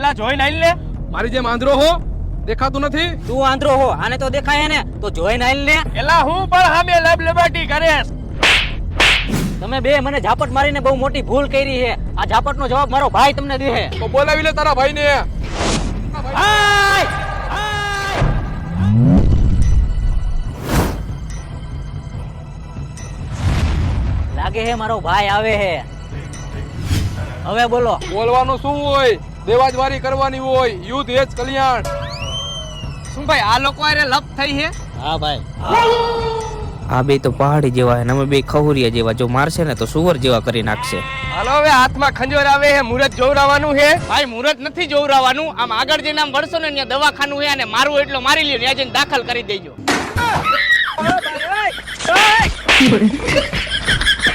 પેલા જોઈને આઈ લે. મારી જેમ આંધળો હો, દેખાતું નથી? તું આંધળો હો, આને તો દેખાય ને, તો જોઈને આઈ લે. એલા હું પણ સામે લબલબાટી કરેશ. તમે બે મને ઝાપટ મારીને બહુ મોટી ભૂલ કરી છે. આ ઝાપટનો જવાબ મારો ભાઈ તમને દે. તો બોલાવી લે તારા ભાઈને. લાગે હે મારો ભાઈ આવે હે. હવે બોલો. બોલવાનું શું હોય? દેવાજવારી કરવાની હોય. યુદ્ધ એ જ કલ્યાણ. શું ભાઈ આ લોકો આરે લપ થઈ છે? હા ભાઈ. આ બે તો પહાડી જેવા હે ને અમે બે ખહુરિયા જેવા. જો મારશે ને તો સુવર જેવા કરી નાખશે. હાલો હવે હાથમાં ખંજોર આવે છે, મુહૂર્ત જોવરાવાનું છે. ભાઈ મુહૂર્ત નથી જોવરાવાનું, આમ આગળ જઈને આમ વળશો ને ત્યાં દવાખાનું છે અને મારવું એટલો મારી લ્યો, ત્યાં જઈને દાખલ કરી દેજો.